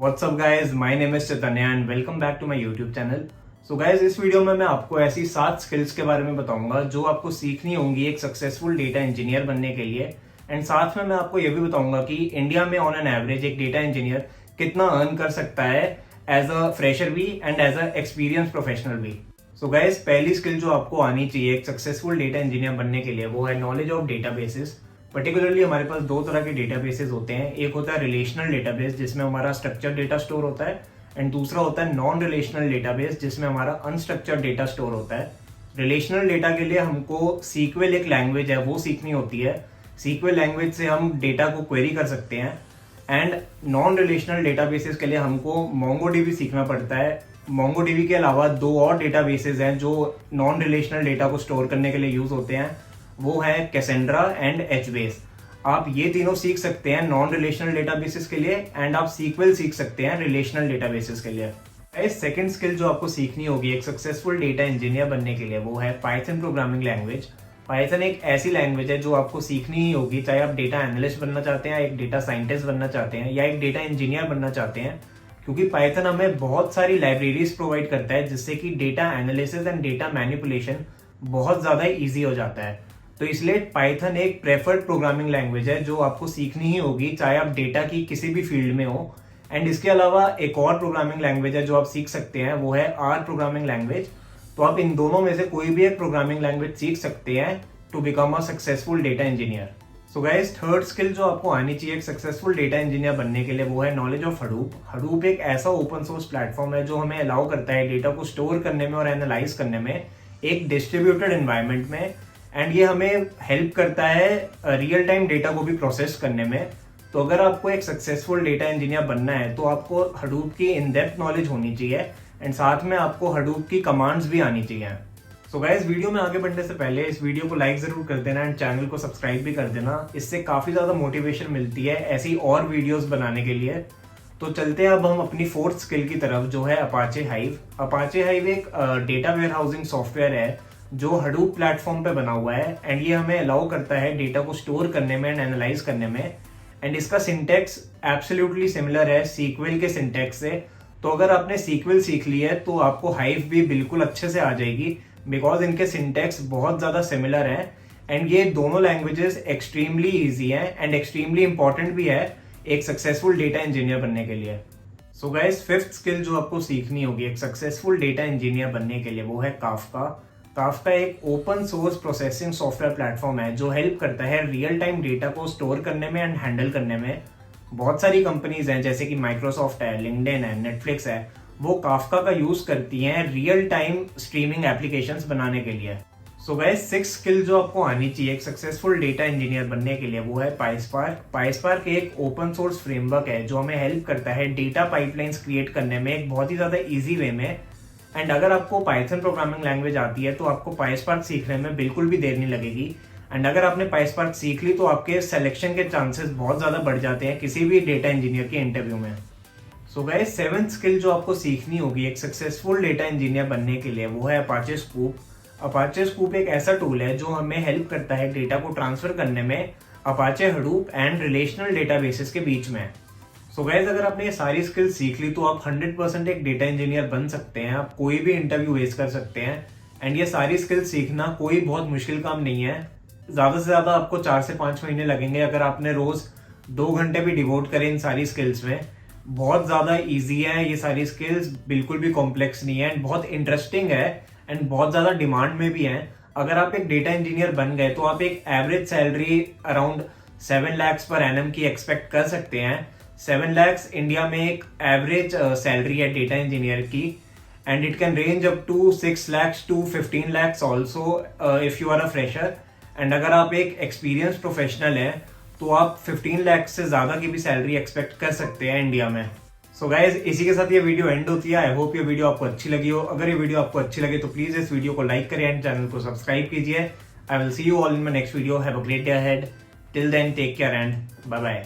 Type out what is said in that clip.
What's up guys, my name is Chaitanya and welcome back to my YouTube channel. So guys, इस video में मैं आपको ऐसी 7 skills के बारे में बताऊंगा जो आपको सीखनी होंगी एक सक्सेसफुल डेटा इंजीनियर बनने के लिए। एंड साथ में मैं आपको ये भी बताऊंगा कि इंडिया में ऑन एन एवरेज एक डेटा इंजीनियर कितना अर्न कर सकता है एज अ फ्रेशर भी and as a experience professional भी। सो गाइस, पहली स्किल जो आपको आनी चाहिए एक सक्सेसफुल डेटा इंजीनियर बनने के लिए वो है नॉलेज ऑफ डेटाबेसेस। पर्टिकुलरली हमारे पास दो तरह के डेटाबेसेस होते हैं। एक होता है रिलेशनल डेटाबेस जिसमें हमारा स्ट्रक्चर्ड डेटा स्टोर होता है, एंड दूसरा होता है नॉन रिलेशनल डेटाबेस जिसमें हमारा अनस्ट्रक्चर्ड डेटा स्टोर होता है। रिलेशनल डेटा के लिए हमको सीक्वेल एक लैंग्वेज है वो सीखनी होती है। सीक्वेल लैंग्वेज से हम डेटा को क्वेरी कर सकते हैं। एंड नॉन रिलेशनल डेटाबेसेस के लिए हमको मोंगोडीबी सीखना पड़ता है। मोंगोडीबी के अलावा दो और डेटाबेसेस हैं जो नॉन रिलेशनल डेटा को स्टोर करने के लिए यूज होते हैं, वो है कैसेंड्रा एंड एचबेस। आप ये तीनों सीख सकते हैं नॉन रिलेशनल डेटाबेसेस के लिए, एंड आप सीक्वेल सीख सकते हैं रिलेशनल डेटाबेसेस के लिए। सेकंड स्किल जो आपको सीखनी होगी एक सक्सेसफुल डेटा इंजीनियर बनने के लिए वो है पाइथन प्रोग्रामिंग लैंग्वेज। पाइथन एक ऐसी लैंग्वेज है जो आपको सीखनी ही होगी, चाहे आप डेटा एनालिस्ट बनना चाहते हैं, एक डेटा साइंटिस्ट बनना चाहते हैं या एक डेटा इंजीनियर बनना चाहते हैं, क्योंकि पाइथन हमें बहुत सारी लाइब्रेरीज प्रोवाइड करता है जिससे कि data analysis and data manipulation बहुत ज्यादा ईजी हो जाता है। तो इसलिए पाइथन एक प्रेफर्ड प्रोग्रामिंग लैंग्वेज है जो आपको सीखनी ही होगी चाहे आप डेटा की किसी भी फील्ड में हो। एंड इसके अलावा एक और प्रोग्रामिंग लैंग्वेज है जो आप सीख सकते हैं, वो है आर प्रोग्रामिंग लैंग्वेज। तो आप इन दोनों में से कोई भी एक प्रोग्रामिंग लैंग्वेज सीख सकते हैं to become a successful data engineer. So guys, third skill जो आपको आनी चाहिए एक सक्सेसफुल डेटा इंजीनियर बनने के लिए वो है नॉलेज ऑफ हडूप। हडूप एक ऐसा ओपन सोर्स प्लेटफॉर्म है जो हमें अलाउ करता है डेटा को स्टोर करने में और एनालाइज करने में एक डिस्ट्रीब्यूटेड एनवायरनमेंट में। एंड ये हमें हेल्प करता है रियल टाइम डेटा को भी प्रोसेस करने में। तो अगर आपको एक सक्सेसफुल डेटा इंजीनियर बनना है तो आपको हडूप की इन डेप्थ नॉलेज होनी चाहिए, एंड साथ में आपको हडूप की कमांड्स भी आनी चाहिए। सो गाइस, वीडियो में आगे बढ़ने से पहले इस वीडियो को लाइक जरूर कर देना एंड चैनल को सब्सक्राइब भी कर देना। इससे काफी ज्यादा मोटिवेशन मिलती है ऐसी और वीडियोस बनाने के लिए। तो चलते हैं अब हम अपनी फोर्थ स्किल की तरफ जो है अपाचे हाइव। अपाचे हाइव एक डेटा वेयर हाउसिंग सॉफ्टवेयर है जो हडूप प्लेटफॉर्म पे बना हुआ है, एंड ये हमें अलाउ करता है डेटा को स्टोर करने में एंड एनालाइज करने में। एंड इसका सिंटेक्स एब्सोल्युटली सिमिलर है सीक्वेल के सिंटेक्स से। तो अगर आपने सीक्वेल सीख ली है तो आपको हाइव भी बिल्कुल अच्छे से आ जाएगी, बिकॉज इनके सिंटेक्स बहुत ज्यादा सिमिलर है। एंड ये दोनों लैंग्वेजेस एक्सट्रीमली ईजी है एंड एक्सट्रीमली इंपॉर्टेंट भी है एक सक्सेसफुल डेटा इंजीनियर बनने के लिए। सो गाइस, फिफ्थ स्किल जो आपको सीखनी होगी एक सक्सेसफुल डेटा इंजीनियर बनने के लिए वो है काफका। काफका एक open source processing software platform है जो हेल्प करता है रियल टाइम डेटा को स्टोर करने में एंड हैंडल करने में। बहुत सारी कंपनीज हैं जैसे कि माइक्रोसॉफ्ट है, लिंक्डइन है, नेटफ्लिक्स है, वो काफका का यूज करती हैं रियल टाइम स्ट्रीमिंग एप्लीकेशंस बनाने के लिए। सो गाइस, सिक्स स्किल जो आपको आनी चाहिए एक सक्सेसफुल डेटा इंजीनियर बनने के लिए वो है पाइस्पार्क। पाइस्पार्क एक ओपन सोर्स फ्रेमवर्क है जो हमें हेल्प करता है डेटा पाइपलाइंस क्रिएट करने में एक बहुत ही ज्यादा इजी वे में। एंड अगर आपको पाइथन प्रोग्रामिंग लैंग्वेज आती है तो आपको पाइस्पार्क सीखने में बिल्कुल भी देर नहीं लगेगी। एंड अगर आपने पाइस्पार्क सीख ली तो आपके सिलेक्शन के चांसेस बहुत ज्यादा बढ़ जाते हैं किसी भी डेटा इंजीनियर के इंटरव्यू में। सो गाइस, सेवेंथ स्किल जो आपको सीखनी होगी एक सक्सेसफुल डेटा इंजीनियर बनने के लिए वो है अपाचे स्कूप। अपाचे स्कूप एक ऐसा टूल है जो हमें हेल्प करता है डेटा को ट्रांसफर करने में Apache Hadoop and relational databases के बीच में। सो गाइस, अगर आपने ये सारी स्किल्स सीख ली तो आप 100% एक डेटा इंजीनियर बन सकते हैं। आप कोई भी इंटरव्यू फेस कर सकते हैं। एंड ये सारी स्किल्स सीखना कोई बहुत मुश्किल काम नहीं है। ज्यादा से ज्यादा आपको 4 से 5 महीने लगेंगे अगर आपने रोज 2 घंटे भी डिवोट करें इन सारी स्किल्स में। बहुत ज्यादा ईजी है ये सारी स्किल्स, बिल्कुल भी कॉम्प्लेक्स नहीं है, एंड बहुत इंटरेस्टिंग है एंड बहुत ज्यादा डिमांड में भी है। अगर आप एक डेटा इंजीनियर बन गए तो आप एक average salary around 7 lakhs per annum की एक्सपेक्ट कर सकते हैं। 7 lakhs इंडिया में एक एवरेज सैलरी है डेटा इंजीनियर की, and it can range up to 6 lakhs to 15 lakhs also if you are a fresher. And अगर आप एक एक्सपीरियंस प्रोफेशनल हैं तो आप 15 lakhs से ज्यादा की भी सैलरी एक्सपेक्ट कर सकते हैं इंडिया में। सो गाइज, इसी के साथ ये वीडियो एंड होती है। आई होप ये वीडियो आपको अच्छी लगी हो। अगर ये वीडियो आपको अच्छी लगे तो प्लीज इस वीडियो को लाइक करें एंड चैनल को सब्सक्राइब कीजिए। I will see you all in my next video. Have a great day ahead. Till then, take care and bye bye.